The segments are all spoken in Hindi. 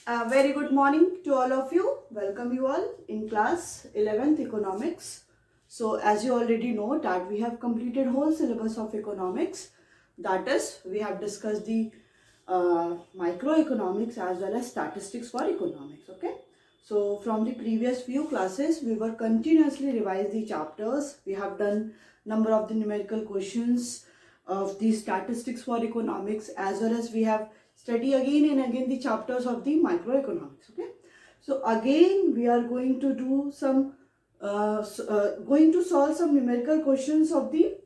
Very good morning to all of you. Welcome you all in class 11th economics. So as you already know that we have completed whole syllabus of economics. That is, we have discussed the microeconomics as well as statistics for economics. Okay. So from the previous few classes, we were continuously revise the chapters. We have done number of the numerical questions of the statistics for economics, as well as we have study again and again the chapters of the microeconomics. Okay, so again we are going to do some going to solve some numerical questions of the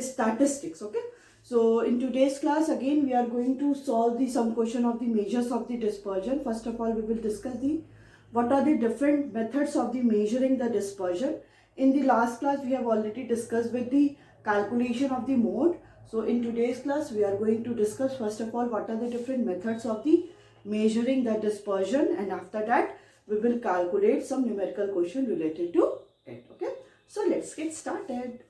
statistics. Okay, so in today's class again we are going to solve the some question of the measures of the dispersion. First of all, we will discuss the what are the different methods of the measuring the dispersion. In the last class we have already discussed with the calculation of the mode. So in today's class we are going to discuss first of all what are the different methods of the measuring the dispersion, and after that we will calculate some numerical question related to it. Okay, so let's get started.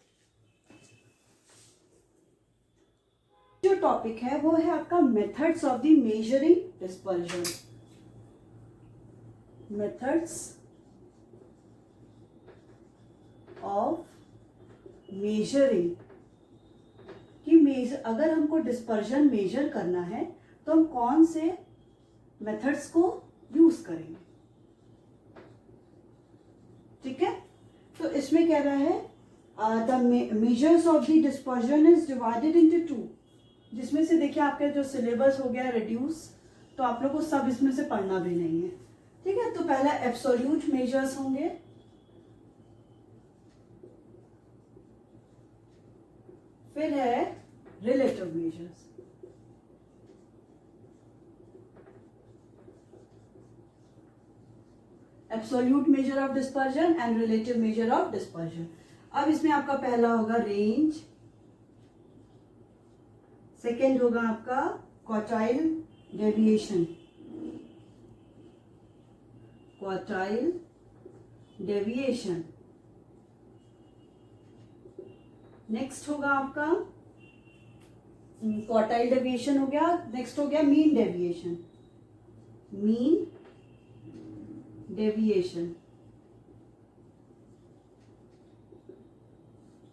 जो टॉपिक है वो है आपका methods of the measuring dispersion. Methods of measuring कि अगर हमको डिस्पर्जन मेजर करना है तो हम कौन से मेथड्स को यूज करेंगे. ठीक है, तो इसमें कह रहा है the measures of the dispersion is divided into two, जिसमें से देखिए आपका जो सिलेबस हो गया रिड्यूस, तो आप लोग को सब इसमें से पढ़ना भी नहीं है. ठीक है, तो पहला एब्सोल्यूट मेजर्स होंगे, फिर है relative measures. Absolute measure of dispersion and relative major of dispersion. अब इसमें आपका पहला होगा रेंज, सेकेंड होगा आपका quartile deviation. Quartile deviation. Next होगा आपका क्वार्टाइल डेविएशन हो गया. नेक्स्ट हो गया mean deviation. Mean deviation.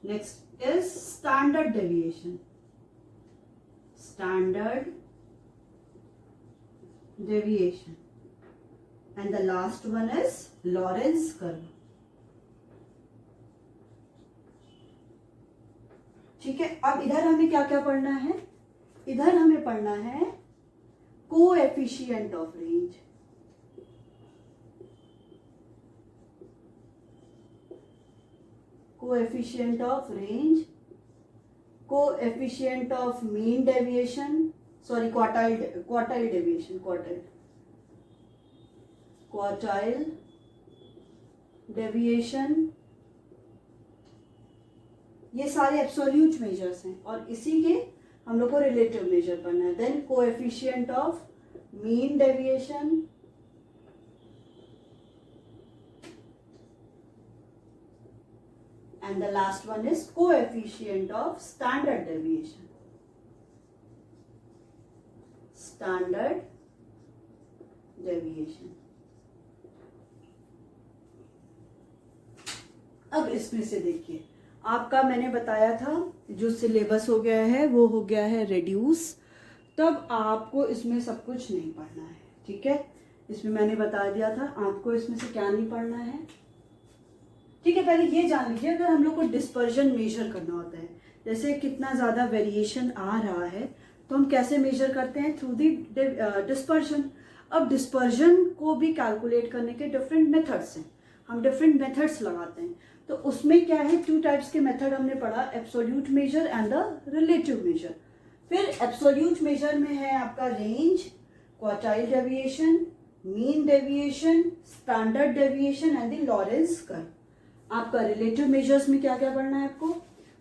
Next is standard deviation. Standard deviation, and the last one is Lorentz curve. ठीक है, अब इधर हमें क्या क्या पढ़ना है. इधर हमें पढ़ना है coefficient of range. Coefficient of range, coefficient of mean deviation, sorry, quartile deviation, quartile deviation. ये सारे एब्सोल्यूट मेजर्स हैं और इसी के हम लोग को रिलेटिव मेजर करना है. Then coefficient of mean deviation, and the last one is coefficient of standard deviation. Standard deviation. अब इसमें से देखिए, आपका मैंने बताया था जो सिलेबस हो गया है वो हो गया है रिड्यूस. तब आपको इसमें सब कुछ नहीं पढ़ना है. ठीक है, इसमें मैंने बता दिया था आपको इसमें से क्या नहीं पढ़ना है. ठीक है, पहले ये जान लीजिए, अगर हम लोग को डिस्पर्जन मेजर करना होता है, जैसे कितना ज़्यादा वेरिएशन आ रहा है, तो हम कैसे मेजर करते हैं, थ्रू दी डिस्पर्जन. अब डिस्पर्जन को भी कैलकुलेट करने के डिफरेंट मेथड्स हैं, हम डिफरेंट मेथड्स लगाते हैं. तो उसमें क्या है, टू टाइप्स के मेथड हमने पढ़ा, absolute major and the relative major. फिर एब्सोल्यूट मेजर में है आपका range, quartile deviation, mean deviation, standard deviation and the Lawrence curve. आपका रिलेटिव मेजर्स में क्या क्या पढ़ना है आपको,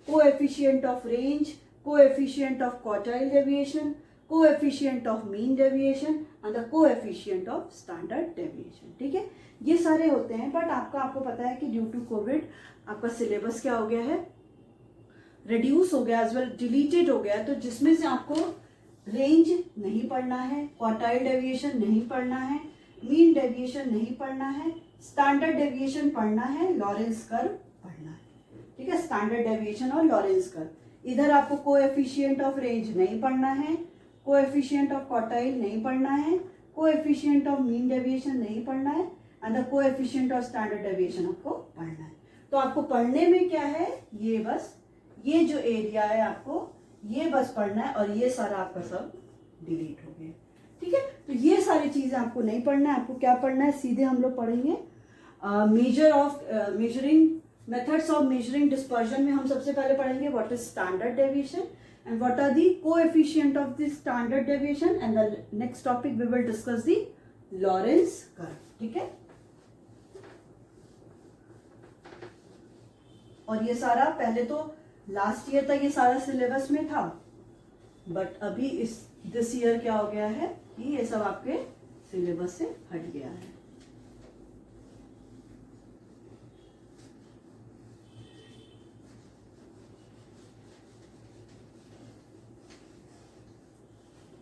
coefficient of range, coefficient of quartile deviation, coefficient of mean deviation and the coefficient of standard deviation. ठीक है, ये सारे होते हैं. बट आपको पता है कि ड्यू टू कोविड आपका सिलेबस क्या हो गया है, रिड्यूस हो गया, एज वेल डिलीटेड हो गया. तो जिसमें से आपको रेंज नहीं पढ़ना है, क्वार्टाइल डेविएशन नहीं पढ़ना है, मीन डेविएशन नहीं पढ़ना है, स्टैंडर्ड डेविएशन पढ़ना है, लॉरेंस कर्व पढ़ना है। ठीक है, स्टैंडर्ड डेविएशन और लॉरेंस कर्व। इधर आपको कोएफिशिएंट ऑफ रेंज नहीं पढ़ना है, कोएफिशिएंट ऑफ क्वार्टाइल नहीं पढ़ना है, कोएफिशिएंट ऑफ मीन डेविएशन नहीं पढ़ना है, and the coefficient of standard deviation आपको पढ़ना है। तो आपको पढ़ने में क्या है, ये बस ये जो एरिया है आपको ये बस पढ़ना है, और ये सारा आपका सब डिलीट हो गया। ठीक है, तो ये सारी चीजें आपको नहीं पढ़ना है। आपको क्या पढ़ना है, सीधे हम लोग पढ़ेंगे measuring methods of measuring dispersion में हम सबसे पहले पढ़ेंगे what is standard deviation and what are the coefficient of the standard deviation, and the next topic we will discuss the Lorentz curve. ठीक है, और ये सारा पहले तो लास्ट ईयर तक ये सारा सिलेबस में था, बट अभी इस दिस ईयर क्या हो गया है कि ये सब आपके सिलेबस से हट गया है।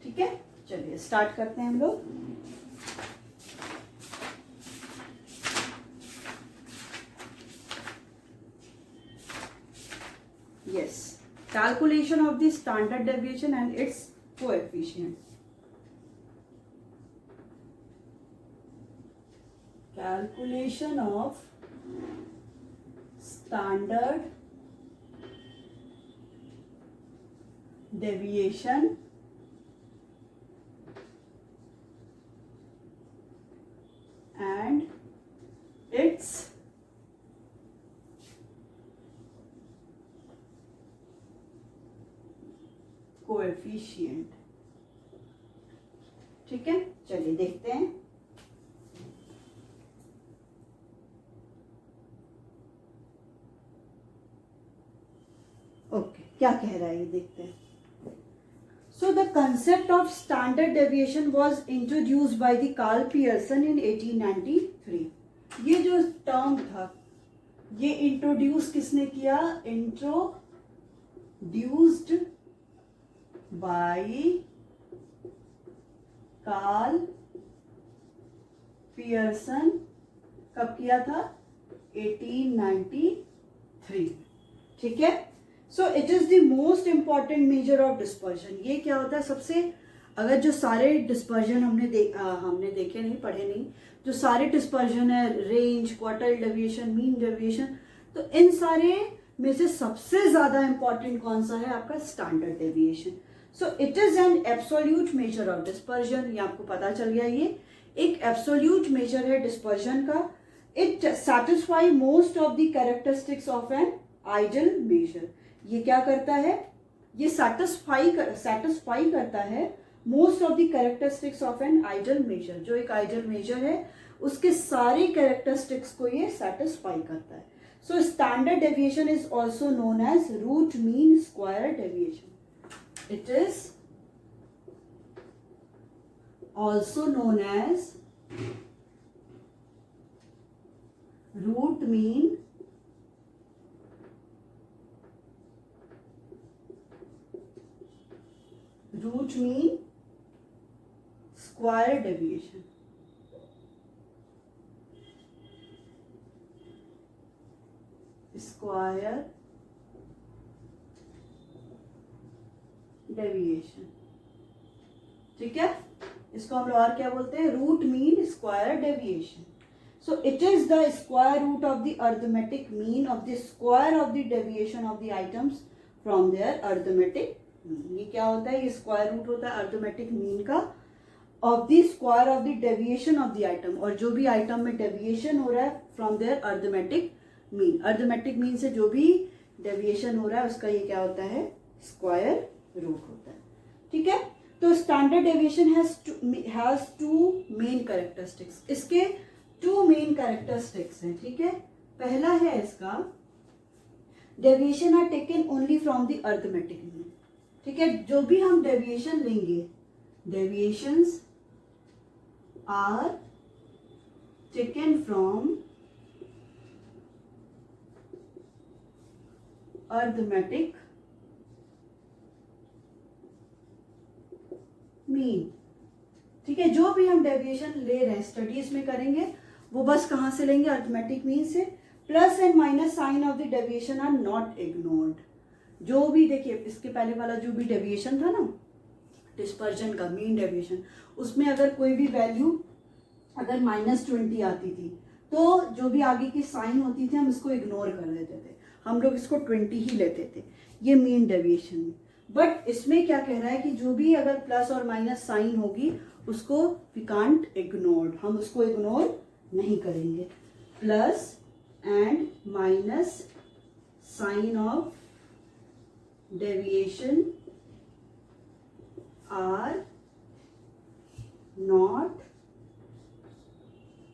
ठीक है, चलिए स्टार्ट करते हैं हम लोग। Yes, calculation of the standard deviation and it's coefficient. Calculation of standard deviation and its coefficient। ठीक है, चलिए देखते हैं। ओके, क्या कह रहा है ये देखते हैं। So the concept of standard deviation was introduced by the Carl Pearson in 1893। ये जो टर्म था ये इंट्रोड्यूस किसने किया, इंट्रोड्यूस्ड बाय कार्ल पियर्सन। कब किया था, 1893। ठीक है, सो it is the most important major of dispersion. ये क्या होता है, सबसे अगर जो सारे डिस्पर्जन हमने देखे नहीं, पढ़े नहीं, जो सारे डिस्पर्जन है, range, quartile deviation, mean deviation, तो इन सारे में से सबसे ज्यादा इंपॉर्टेंट कौन सा है, आपका standard deviation. So it is an absolute measure of dispersion. ये आपको पता चल गया, ये एक एब्सोल्यूट मेजर है डिस्पर्जन का। It satisfy most of the characteristics of an ideal measure. ये क्या करता है, ये सैटिस्फाई करता है most of the characteristics of an ideal measure. जो एक आइडियल मेजर है उसके सारे कैरेक्टरिस्टिक्स को ये सैटिस्फाई करता है। So standard deviation is also known as root mean square deviation. It is also known as root mean square deviation. Square deviation. ठीक है, इसको हम लोग और क्या बोलते हैं, root mean square deviation. So it is the square root of the arithmetic mean of the square of the deviation of the items from their arithmetic. ये क्या होता है, ये स्क्वायर रूट होता है अर्थमेटिक मीन का of the square of the deviation of the item, और जो भी आइटम में डेविएशन हो रहा है from their arithmetic mean. Arithmetic mean से जो भी डेविएशन हो रहा है उसका ये क्या होता है, स्क्वायर रूट होता है। ठीक है, तो standard deviation has two main characteristics. इसके टू मेन कैरेक्टरिस्टिक्स हैं। ठीक है, पहला है इसका deviation are taken only from the arithmetic mean. ठीक है, जो भी हम डेविएशन लेंगे, deviations are taken from arithmetic mean, ठीक है। जो भी हम डेविएशन ले रहे हैं स्टडीज में करेंगे वो बस कहाँ से लेंगे, अर्थमेटिक मीन से। Plus and minus sign of the deviation are not ignored. जो भी देखिए इसके पहले वाला जो भी डेविएशन था ना डिस्पर्जन का, मीन डेविएशन, उसमें अगर कोई भी वैल्यू अगर -20 आती थी तो जो भी आगे की साइन होती थी हम इसको इग्नोर कर देते थे, हम लोग इसको 20 ही लेते थे, ये मीन डेविएशन में। बट इसमें क्या कह रहा है कि जो भी अगर प्लस और माइनस साइन होगी उसको वी कांट इग्नोर, हम उसको इग्नोर नहीं करेंगे। Plus and minus sign of deviation are not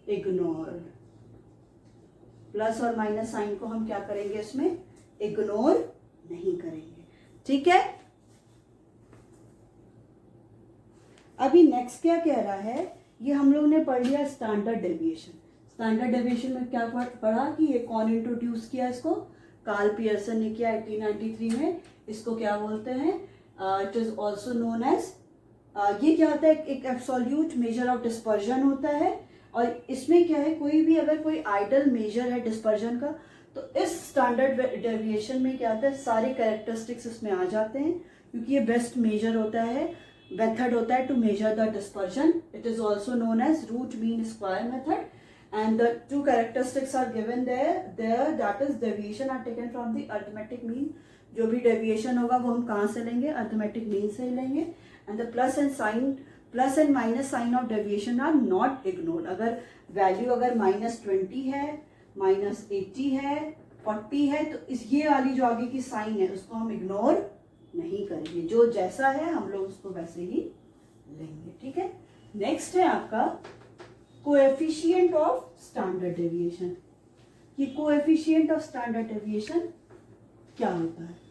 ignored. Plus और माइनस साइन को हम क्या करेंगे, इसमें इग्नोर नहीं करेंगे, ठीक है। अभी नेक्स्ट क्या कह रहा है, ये हम लोग ने पढ़ लिया स्टैंडर्ड डेविएशन। स्टैंडर्ड डेविएशन में क्या पढ़ा कि ये कौन इंट्रोड्यूस किया, इसको कार्ल पियर्सन ने किया 1893 में। इसको क्या बोलते हैं, it is also known as, ये क्या होता है, एक एब्सोल्यूट मेजर ऑफ डिस्पर्जन होता है। और इसमें क्या है, कोई भी अगर कोई आइडल मेजर है डिस्पर्जन का तो इस स्टैंडर्ड डेविएशन में क्या होता है, सारे कैरेक्टरिस्टिक्स इसमें आ जाते हैं, क्योंकि ये बेस्ट मेजर होता है, मेथड होता है to measure the dispersion. It is also known as root mean square method and the two characteristics are given there that is deviation are taken from the arithmetic mean। जो भी deviation होगा वो हम कहाँ से लेंगे, arithmetic mean से ही लेंगे। and the plus and minus sign of deviation are not ignored। अगर value अगर -20 है, -80 है, 40 है तो इस ये वाली जो आगे की साइन है उसको हम इग्नोर नहीं करेंगे, जो जैसा है हम लोग उसको वैसे ही लेंगे, ठीक है। नेक्स्ट है आपका कोएफिशिएंट ऑफ स्टैंडर्ड डेविएशन। ये कोएफिशिएंट ऑफ स्टैंडर्ड डेविएशन क्या होता है,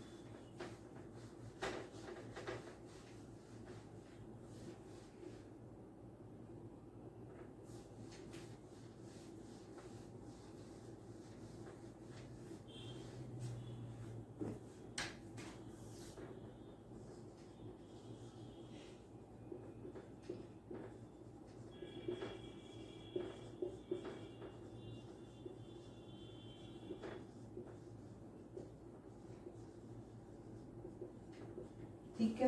ठीक है।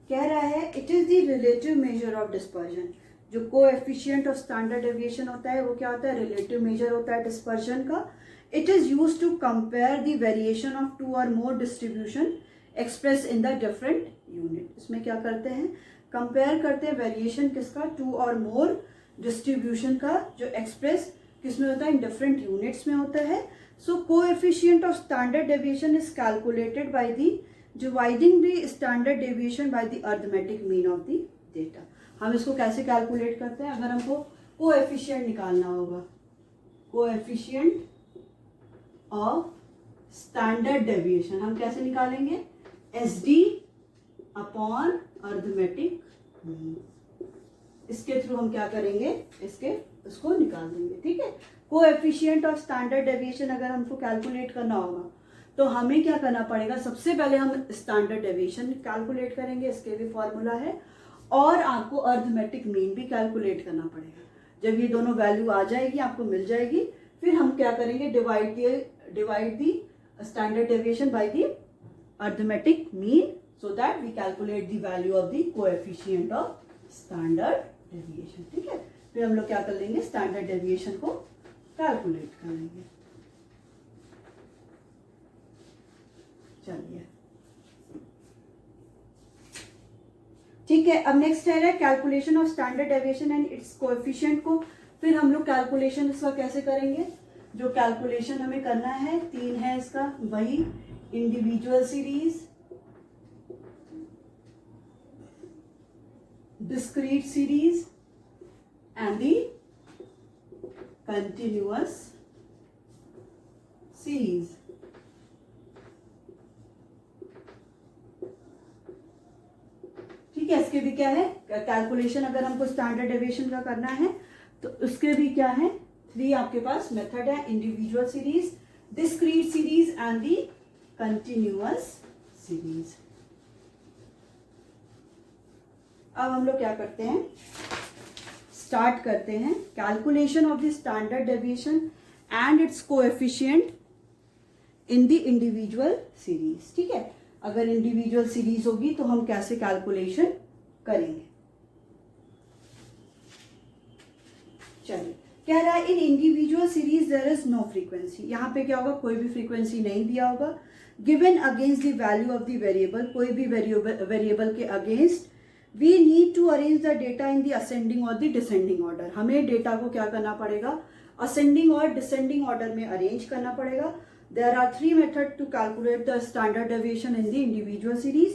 कह रहा है it is the relative major of dispersion. जो कोएफिशिएंट ऑफ स्टैंडर्ड डेविएशन होता है वो क्या होता है, रिलेटिव मेजर होता है डिस्पर्जन का। It is used to compare the variation of 2 और more distribution express in the different unit. इसमें क्या करते हैं, कंपेयर करते हैं वेरिएशन किसका, 2 और मोर डिस्ट्रीब्यूशन का, जो एक्सप्रेस किसमें होता है, इन डिफरेंट यूनिट्स में होता है। So coefficient of standard deviation is calculated by the dividing the standard deviation by the arithmetic mean of the data. हम इसको कैसे कैलकुलेट करते हैं, अगर हमको कोएफिशिएंट निकालना होगा, कोएफिशिएंट ऑफ स्टैंडर्ड डेविएशन हम कैसे निकालेंगे, SD अपॉन अरिथमेटिक मीन। इसके थ्रू हम क्या करेंगे, इसको निकाल देंगे, ठीक है। कोएफिशिएंट ऑफ स्टैंडर्ड डेविएशन अगर हमको कैलकुलेट करना होगा तो हमें क्या करना पड़ेगा, सबसे पहले हम स्टैंडर्ड डेविएशन कैलकुलेट करेंगे, इसके भी फॉर्मूला है, और आपको अरिथमेटिक मीन भी कैलकुलेट करना पड़ेगा। जब ये दोनों वैल्यू आ जाएगी, आपको मिल जाएगी, फिर हम क्या करेंगे, divide the standard deviation by the arithmetic mean, so that we calculate the value of the coefficient of standard deviation, ठीक है। फिर हम लोग क्या कर लेंगे, स्टैंडर्ड डेविएशन को कैलकुलेट करेंगे। चलिए ठीक है। अब नेक्स्ट है calculation of standard deviation and it's coefficient को फिर हम लोग कैलकुलेशन इसका कैसे करेंगे। जो कैलकुलेशन हमें करना है 3 है इसका, वही individual series, discrete series and the continuous series. ठीक है, इसके भी क्या है कैलकुलेशन, अगर हमको स्टैंडर्ड डेविएशन का करना है तो उसके भी क्या है 3 आपके पास मेथड है, individual series, discrete series and the continuous series. अब हम लोग क्या करते हैं, स्टार्ट करते हैं calculation of the standard deviation and it's coefficient in the individual series. ठीक है, अगर इंडिविजुअल सीरीज होगी तो हम कैसे कैलकुलेशन करेंगे। चलिए, कह रहा है in individual series there is no frequency. यहाँ पे क्या होगा, कोई भी फ्रीक्वेंसी नहीं दिया होगा। Given against the value of the variable, कोई भी वेरिएबल के against we need to arrange the data in the ascending और द डिसेंडिंग ऑर्डर। हमें डेटा को क्या करना पड़ेगा, असेंडिंग और डिसेंडिंग ऑर्डर में अरेंज करना पड़ेगा। There are three methods to calculate the standard deviation in the individual series.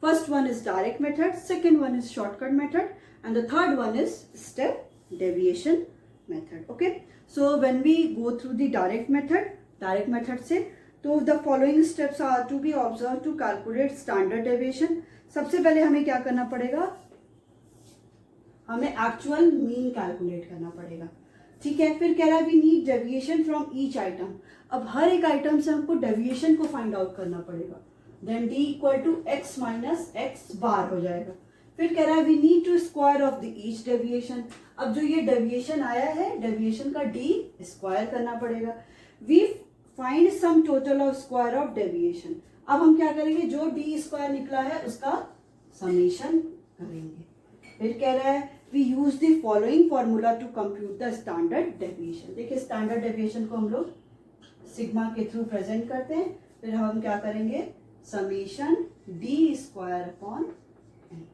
First one is direct method, second one is shortcut method, and the third one is step deviation method. Okay, so when we go through the direct method से तो the following steps are to be observed to calculate standard deviation. सबसे पहले हमें क्या करना पड़ेगा, हमें एक्चुअल मीन कैलकुलेट करना पड़ेगा। ठीक है, फिर कह रहा है we need deviation from each item. अब हर एक आइटम से हमको डेविएशन को फाइंड आउट करना पड़ेगा। Then D equal to X minus X bar हो जाएगा। फिर कह रहा है we need to square of the each deviation. अब जो ये डेविएशन आया है, डेविएशन का डी स्क्वायर करना पड़ेगा। We find sum total of square of deviation. अब हम क्या करेंगे, जो डी स्क्वायर निकला है उसका समेशन करेंगे। फिर कह रहा है we use the following formula to compute the standard deviation. देखिए, स्टैंडर्ड डेविएशन को हम लोग सिग्मा के थ्रू प्रेजेंट करते हैं। फिर हम क्या करेंगे, summation D square upon N,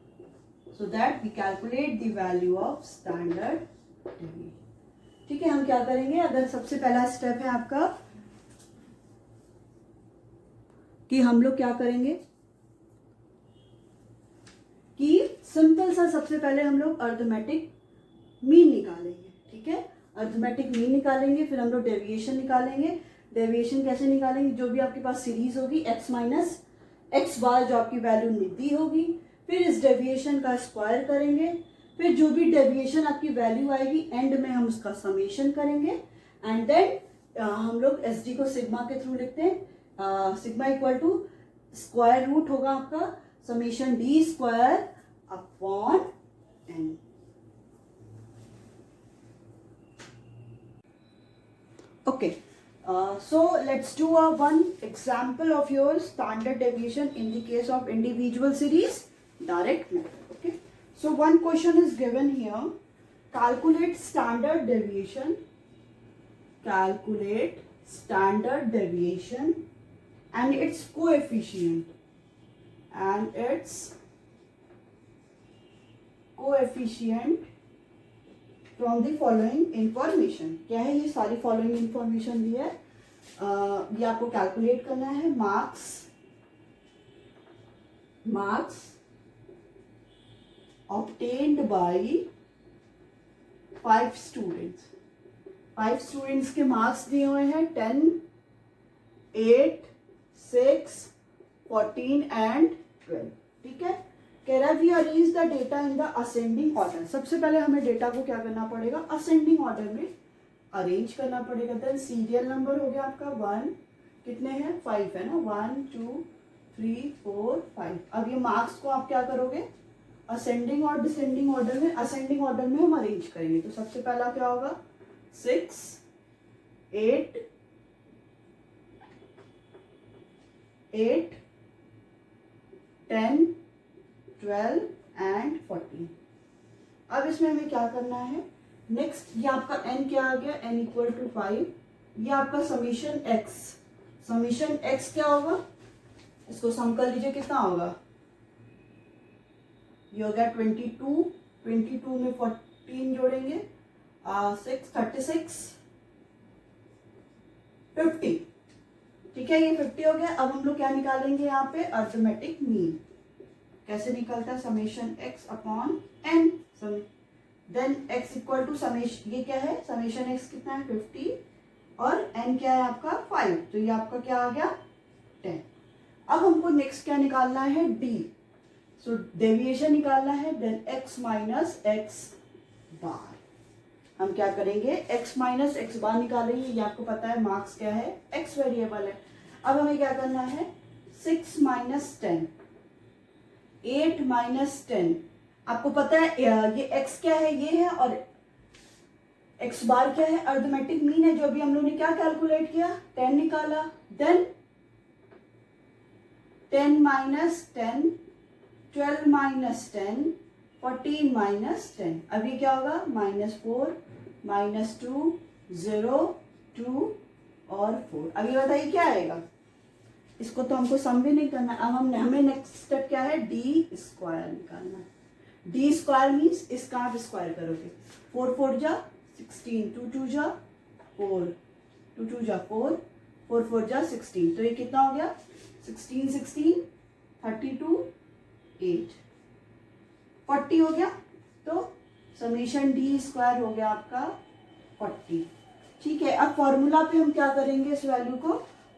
so that we calculate the value of standard deviation. ठीक है, हम क्या करेंगे, अगर सबसे पहला स्टेप है आपका कि हम लोग क्या करेंगे कि सिंपल सा सबसे पहले हम लोग अर्थमेटिक मीन निकालेंगे। ठीक है, अर्थमेटिक मीन निकालेंगे, फिर हम लोग डेविएशन निकालेंगे। डेविएशन कैसे निकालेंगे, जो भी आपके पास सीरीज होगी एक्स माइनस एक्स बार जो आपकी वैल्यू दी होगी, फिर इस डेविएशन का स्क्वायर करेंगे। फिर जो भी डेविएशन आपकी वैल्यू आएगी एंड में हम उसका समेशन करेंगे। एंड देन हम लोग एस डी को सिग्मा के थ्रू लिखते हैं। Sigma equal to square root होगा आपका summation D square upon N. Okay, so let's do one example of your standard deviation in the case of individual series direct method. Okay, so one question is given here, calculate standard deviation and its coefficient from the following information. क्या है, ये सारी फॉलोइंग इंफॉर्मेशन दी है। ये आपको कैलकुलेट करना है। Marks obtained by 5 students. 5 students के मार्क्स दिए हुए हैं 10, 8, 6, 14 एंड 12। ठीक है, कह रहा है we arrange the data in the ascending order. सबसे पहले हमें डेटा को क्या करना पड़ेगा, असेंडिंग ऑर्डर में अरेंज करना पड़ेगा। देन सीरियल नंबर हो गया आपका 1, कितने हैं 5 है ना, 1 2 3 4 5। अब ये मार्क्स को आप क्या करोगे, असेंडिंग और डिसेंडिंग ऑर्डर में, असेंडिंग ऑर्डर में हम अरेंज करेंगे। तो सबसे पहला क्या होगा, 6, 8, 10, 12 एंड 14। अब इसमें हमें क्या करना है, नेक्स्ट ये आपका n क्या आ गया, n इक्वल टू 5। ये आपका समीशन x क्या होगा, इसको सम कर लीजिए, कितना होगा, ये हो गया 22 में 14 जोड़ेंगे 6, 36, 50। ठीक है, ये 50 हो गया। अब हम लोग क्या निकालेंगे यहाँ पे, अर्थमेटिक मीन। कैसे निकलता है, summation x upon n। Then x equal to summation, ये क्या है, समेशन x कितना है 50 और n क्या है आपका 5, तो ये आपका क्या आ गया 10। अब हमको नेक्स्ट क्या निकालना है, d। सो डेविएशन निकालना है। देन x माइनस एक्स बार। हम क्या करेंगे, x माइनस एक्स बार निकालेंगे। ये आपको पता है मार्क्स क्या है, x वेरिएबल है। अब हमें क्या करना है, 6 माइनस 10, 8 माइनस 10। आपको पता है ये x क्या है, ये है, और x बार क्या है, अर्थमेटिक मीन है, जो अभी हम लोग ने क्या कैलकुलेट किया, 10 निकाला, देन 10 माइनस 10, 12 माइनस 10, 14 माइनस 10, अब ये क्या होगा, -4, -2, 0, 2 और 4। अब ये बताइए क्या आएगा, इसको तो हमको सम भी नहीं करना। अब हमें नेक्स्ट स्टेप क्या है, डी स्क्वायर निकालना है। डी स्क्वायर मीन्स इसका आप स्क्वायर करोगे, 4 4 जा 16, 2 2 जा 4, 2 2 जा 4, 4 4 जा 16, तो ये कितना हो गया, 16 16 32 8 40 हो गया। तो समीशन डी स्क्वायर हो गया आपका 40। ठीक है, अब फॉर्मूला पे हम क्या करेंगे, इस वैल्यू को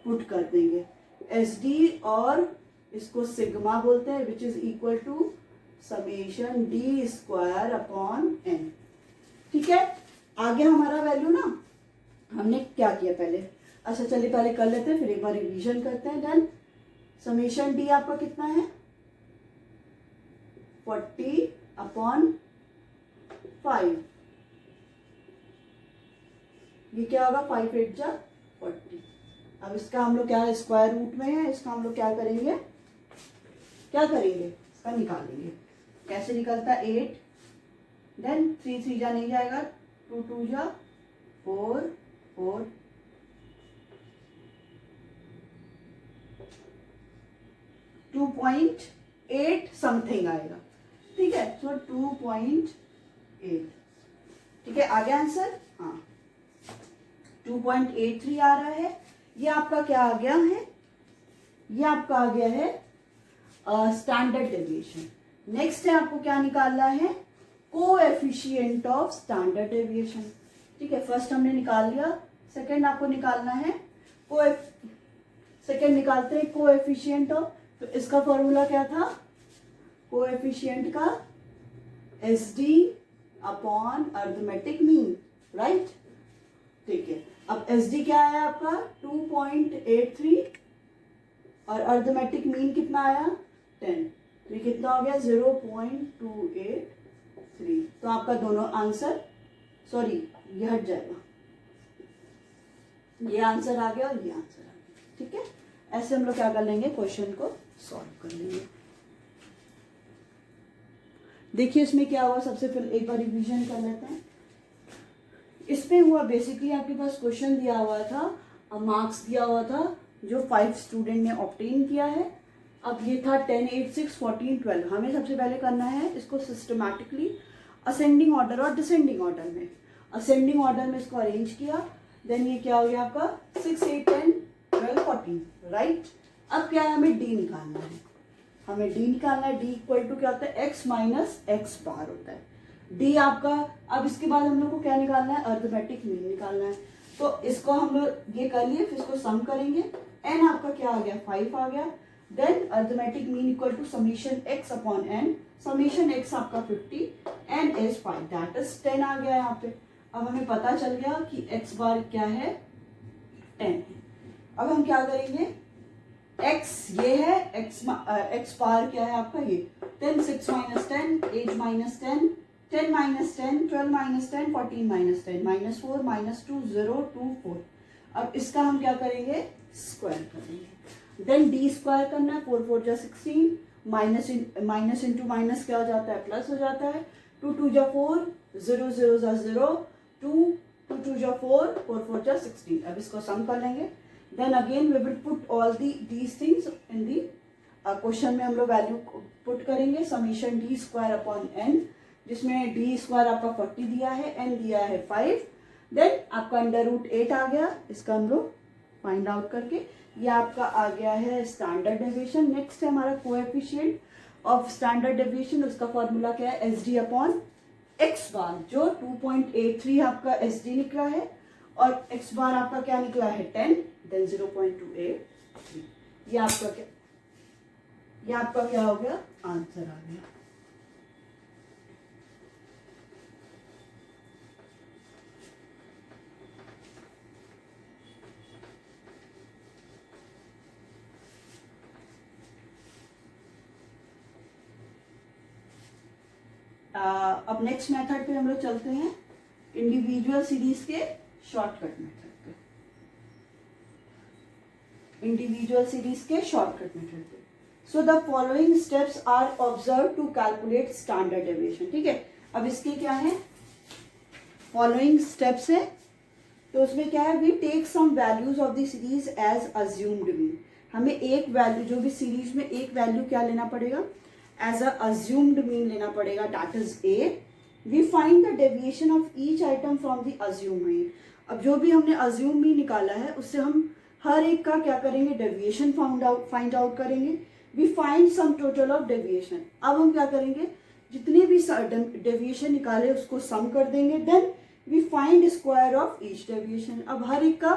पुट कर देंगे, एस डी, और इसको सिग्मा बोलते हैं, which is equal to summation D square upon N. ठीक है, आगे हमारा वैल्यू ना, हमने क्या किया पहले, अच्छा चलिए पहले कर लेते हैं, फिर एक बार रिवीजन करते हैं। देन समेशन डी आपका कितना है, 40 अपॉन 5, ये क्या होगा, 5 8 जा 40। अब इसका हम लोग क्या स्क्वायर रूट में है, इसका हम लोग क्या करेंगे, इसका निकालेंगे। कैसे निकलता है, 8, देन 3 3 जा नहीं जाएगा, 2 2 जा 4 4, 2.8 समथिंग आएगा। ठीक है, सो 2.8। ठीक है, आगे आंसर, हाँ 2.83 आ रहा है। ये आपका क्या आ गया है, ये आपका आ गया है स्टैंडर्ड डेविएशन। नेक्स्ट है आपको क्या निकालना है, कोएफिशिएंट ऑफ स्टैंडर्ड डेविएशन। ठीक है, फर्स्ट हमने निकाल लिया, सेकंड आपको निकालना है सेकंड निकालते हैं कोएफिशिएंट ऑफ, तो इसका फॉर्मूला क्या था, कोएफिशिएंट का S D upon arithmetic mean, right. ठीक है, अब एस डी क्या आया आपका 2.83 और अर्थमेटिक मीन कितना आया 10, तो ये कितना हो गया 0.283। तो आपका दोनों आंसर, सॉरी ये हट जाएगा, ये आंसर आ गया और ये आंसर आ गया। ठीक है, ऐसे हम लोग क्या कर लेंगे, क्वेश्चन को सॉल्व कर लेंगे। देखिए इसमें क्या हुआ, सबसे पहले एक बार रिवीजन कर लेते हैं। इसमें हुआ बेसिकली आपके पास क्वेश्चन दिया हुआ था, मार्क्स दिया हुआ था जो 5 स्टूडेंट ने ऑब्टेन किया है। अब ये था 10 8 6 14 12। हमें सबसे पहले करना है इसको सिस्टमैटिकली असेंडिंग ऑर्डर और डिसेंडिंग ऑर्डर में। असेंडिंग ऑर्डर में इसको अरेंज किया, देन ये क्या हो गया आपका 6 8 10 12 14, राइट। अब क्या है, हमें डी निकालना है, हमें डी निकालना है। डी इक्वल टू क्या होता है, एक्स माइनस एक्स बार होता है डी आपका। अब इसके बाद हम लोग को क्या निकालना है, अर्थमेटिक मीन निकालना है। तो इसको हम लोग ये कर लिए, फिर इसको सम करेंगे। एन आपका क्या आ गया, 5 आ गया। Then arithmetic mean equal to summation X upon N, summation X आपका 50, एन इज 5, दैट इज 10 आ गया यहाँ पे। अब हमें पता चल गया कि एक्स बार क्या है, 10 है। अब हम क्या करेंगे, x ये है, x बार क्या है आपका ये 10 6 minus 10 8 minus 10 10 minus 10 12 minus 10 14 minus 10 -4 -2 0 2 4। अब इसका हम क्या करेंगे, स्क्वायर करेंगे। देन डी स्क्वायर करना है, 4 4 जा 16, माइनस इंटू माइनस क्या हो जाता है, प्लस हो जाता है। 2 2 जा 4, 0 0 जा 0 2 2 2 जा 4 4 4 जा 16। अब इसको सम कर लेंगे। Then again we will put all these things in the question में हम लोग वैल्यू पुट करेंगे। Summation D square upon N, जिसमें डी स्क्वायर आपका 40 दिया है, एन दिया है 5, देन आपका अंडर रूट 8 आ गया। इसका हम लोग फाइंड आउट करके, ये आपका आ गया है स्टैंडर्ड डेविएशन। नेक्स्ट है हमारा कोएफिशिएंट ऑफ स्टैंडर्ड डेविएशन, उसका फॉर्मूला क्या है, एस डी अपॉन एक्स बार, जो 2.83 आपका एस डी निकला है और एक्स बार आपका क्या निकला है 10, देन 0.283। ये आपका क्या हो गया, आंसर आ गया। अब नेक्स्ट मेथड पे हम लोग चलते हैं, इंडिविजुअल सीरीज के शॉर्टकट मेथड पे। इंडिविजुअल सीरीज के शॉर्टकट मेथड पे। So the following steps are observe to calculate standard deviation. ठीक है, अब इसके क्या है, फॉलोइंग स्टेप्स है, तो उसमें क्या है, we take some values of the series as assumed mean. हमें एक वैल्यू, जो भी सीरीज में एक वैल्यू क्या लेना पड़ेगा, एज अ अज्यूम्ड मीन लेना पड़ेगा, that is A. We find the deviation of each item from the assume mean. अब जो भी हमने अज्यूम मीन निकाला है उससे हम हर एक का क्या करेंगे, डेविएशन फाइंड आउट करेंगे। We find sum total of deviation. अब हम क्या करेंगे, जितने भी डेविएशन निकाले उसको सम कर देंगे। Then we find square of each deviation. अब हर एक का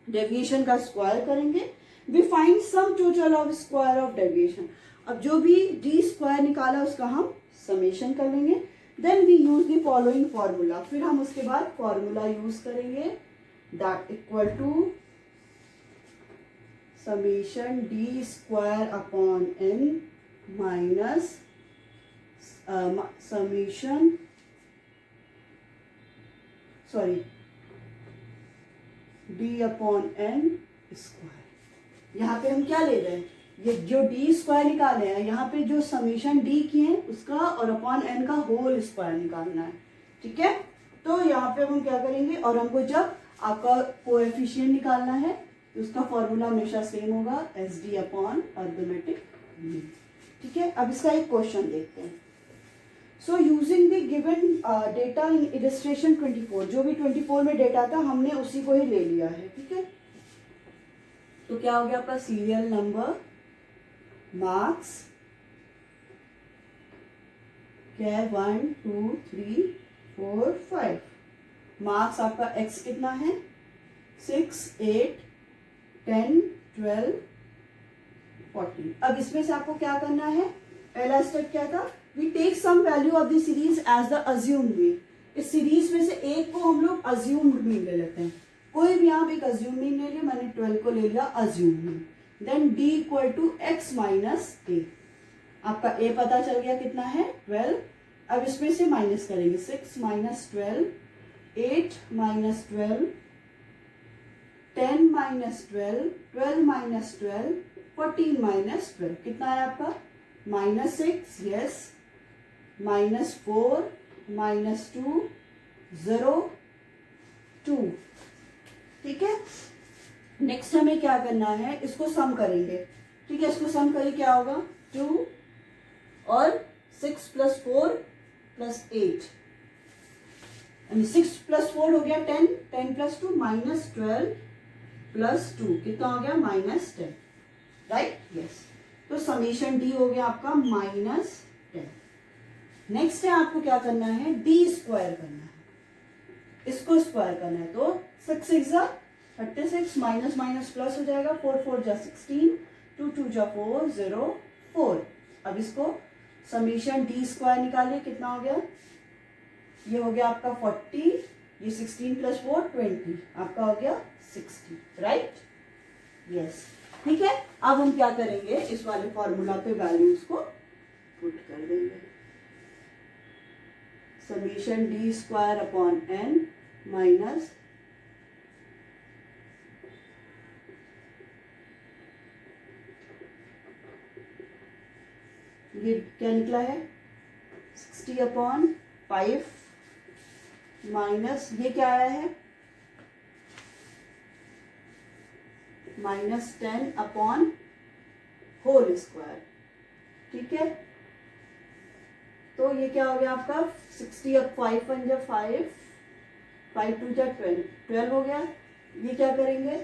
डेविएशन का स्क्वायर करेंगे। We find sum total of square of deviation. अब जो भी डी स्क्वायर निकाला उसका हम समेशन कर लेंगे। Then we use the following formula. फिर हम उसके बाद फॉर्मूला यूज करेंगे, that equal to summation D square upon N minus summation D upon N square. यहाँ पे हम क्या ले रहे हैं, ये जो डी स्क्वायर निकाले हैं, यहाँ पे जो समेशन डी किए हैं उसका और अपॉन एन का होल स्क्वायर निकालना है। ठीक है, तो यहाँ पे हम क्या करेंगे, और हमको जब आपका कोएफिशिएंट निकालना है तो उसका फॉर्मूला हमेशा सेम होगा, S D upon arithmetic mean. ठीक है, अब इसका एक क्वेश्चन देखते हैं। So using the given data in illustration 24, जो भी 24 में डेटा था हमने उसी को ही ले लिया है। ठीक है, तो क्या हो गया आपका सीरियल नंबर, मार्क्स क्या है 1 2 3 4 5, मार्क्स आपका एक्स कितना है 6 8 10 12 14। अब इसमें से आपको क्या करना है, पहला स्टेप क्या था, we take some value of the series as the assumed mean. इस सीरीज में से एक को हम लोग अज्यूम्ड मीन ले लेते हैं। कोई भी आप एक अज्यूम मीन ले लिया, मैंने 12 को ले लिया assumed mean. Then D equal to X minus A. आपका ए पता चल गया कितना है 12। अब इसमें से माइनस करेंगे, 6 minus 12, 8 minus 12, 10 minus 12, 12 minus 12, 14 minus 12, कितना है आपका -6, यस, -4, -2, 0 2। ठीक है, नेक्स्ट हमें क्या करना है, इसको सम करेंगे। ठीक है, इसको सम करें, क्या होगा 2 और 6 + 4 + 8, 6 + 4 हो गया 10, 10 + 2 -12 + 2 कितना हो गया -10, राइट, यस। तो समेशन डी हो गया आपका -10। नेक्स्ट है आपको क्या करना है, डी स्क्वायर करना है, इसको स्क्वायर करना है। तो 6 6 36, माइनस माइनस प्लस हो जाएगा, 4 4 16, 2 2 4 0 4। अब इसको समेशन डी स्क्वायर निकालिए, कितना हो गया, ये हो गया आपका 40, ये 16 + 4 20, आपका हो गया 60, राइट, यस। ठीक है, अब हम क्या करेंगे, इस वाले फॉर्मूला पे वैल्यूज को पुट कर देंगे, summation D square upon N minus ये क्या निकला है 60/5 माइनस ये क्या आया है -10 होल स्क्वायर। ठीक है, तो ये क्या हो गया आपका 60, अब 5 × 5, 5 × 2 = 12 हो गया। ये क्या करेंगे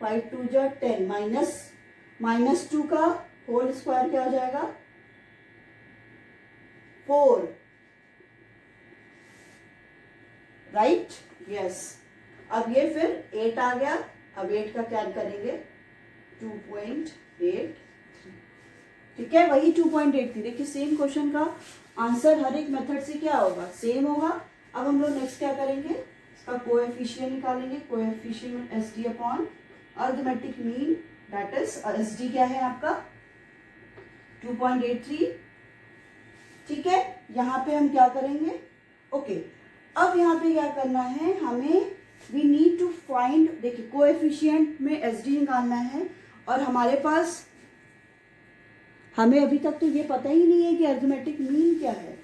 5 × 2 = 10, -2 का होल स्क्वायर क्या हो जाएगा 4, राइट, यस। अब ये फिर 8 आ गया, अब 8 का क्या करेंगे 2.83। ठीक है, वही 2.83। देखिए सेम क्वेश्चन का आंसर हर एक मेथड से क्या होगा, सेम होगा। अब हम लोग नेक्स्ट क्या करेंगे, इसका कोएफिशिएंट निकालेंगे, coefficient S D upon arithmetic mean, that is S D क्या है आपका 2.83। ठीक है, यहाँ पे हम क्या करेंगे, ओके अब यहाँ पे क्या करना है हमें, वी नीड टू फाइंड, देखिए कोएफिशिएंट में SD निकालना है और हमारे पास, हमें अभी तक तो ये पता ही नहीं है कि अरिथमेटिक मीन क्या है।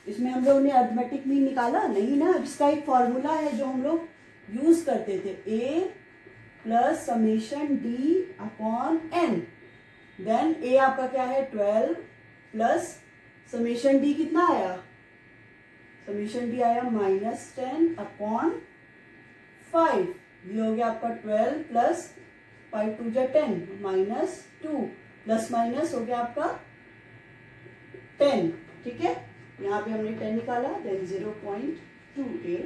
इसमें हम लोगों ने अरिथमेटिक मीन निकाला नहीं ना, इसका एक फॉर्मूला है जो हम लोग यूज करते थे, A plus summation D upon N। Then A आपका क्या है 12 प्लस समेशन D कितना आया, समेशन D आया -10 अपॉन 5। ये हो गया आपका 12 प्लस 5 2 जा 10 -2 प्लस माइनस हो गया आपका 10। ठीक है, यहाँ पे हमने 10 निकाला, then 0.28।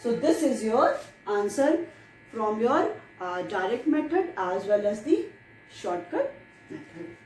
So this is your answer from your direct method as well as the shortcut method.